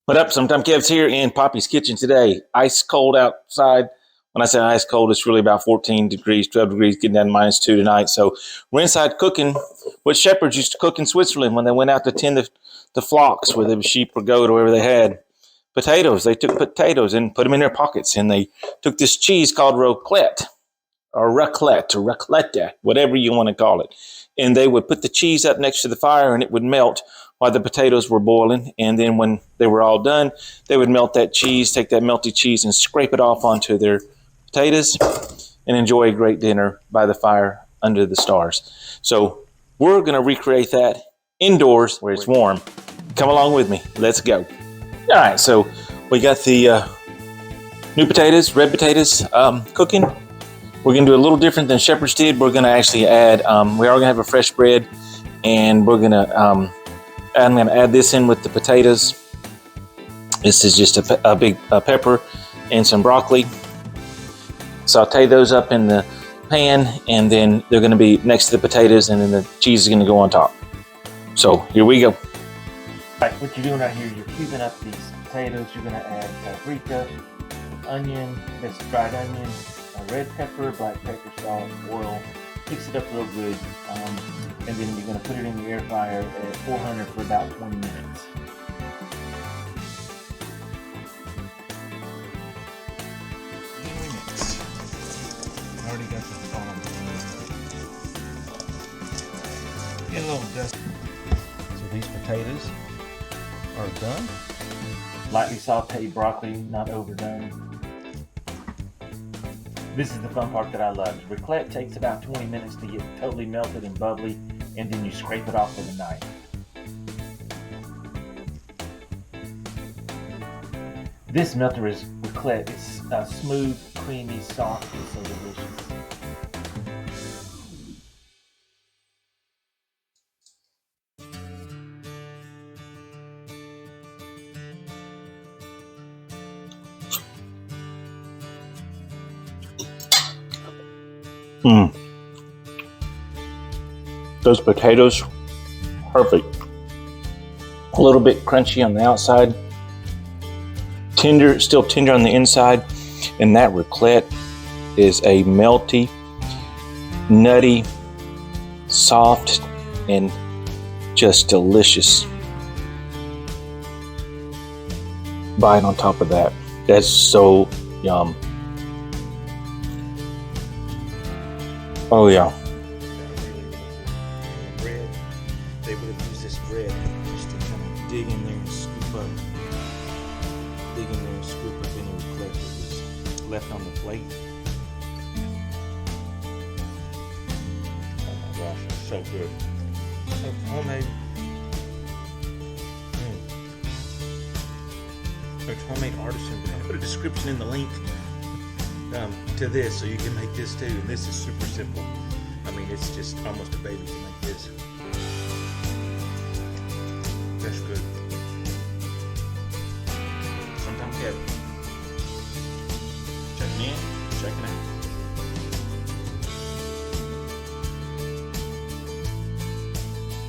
What up? Sometime Kev's here in Poppy's kitchen today. Ice cold outside. When I say ice cold, it's really about 14 degrees, 12 degrees, getting down to -2 tonight. So we're inside cooking what shepherds used to cook in Switzerland when they went out to tend the flocks, whether it was sheep or goat or whatever they had. Potatoes. They took potatoes and put them in their pockets, and they took this cheese called raclette, whatever you want to call it. And they would put the cheese up next to the fire, and it would melt while the potatoes were boiling. And then when they were all done, they would melt that cheese, take that melted cheese and scrape it off onto their potatoes and enjoy a great dinner by the fire under the stars. So we're going to recreate that indoors where it's warm. Come along with me. Let's go. All right, so we got the new potatoes, red potatoes, cooking. We're going to do a little different than shepherds did. We're going to actually add, we are going to have a fresh bread, and we're going to, I'm going to add this in with the potatoes. This is just a big pepper and some broccoli. Saute those up in the pan, and then they're going to be next to the potatoes, and then the cheese is going to go on top. So here we go. Right, what you're doing right here, you're cubing up these potatoes. You're going to add paprika, onion, that's dried onion, red pepper, black pepper, salt, oil. Mix it up real good, and then you're going to put it in the air fryer at 400 for about 20 minutes. I already got this on. Get a little dust. So these potatoes are done. Lightly sauteed broccoli, not overdone. This is the fun part that I love. Raclette takes about 20 minutes to get totally melted and bubbly, and then you scrape it off with a knife. This melter is raclette. It's smooth, creamy, soft, and so delicious. Those potatoes, perfect. A little bit crunchy on the outside, tender, still tender on the inside, and that raclette is a melty, nutty, soft, and just delicious bite on top of that. That's so yum. Oh yeah. Bread, they would have used this bread just to kind of dig in there and scoop up. Dig in there and scoop up any raclette that was left on the plate. Oh my gosh, it's so good. It's homemade. It's homemade artisan bread. I'll put a description in the link to this, so you can make this too. And this is super simple. I mean, it's just almost a baby to make this. That's good. Sometime Kevin. Checking in, checking out.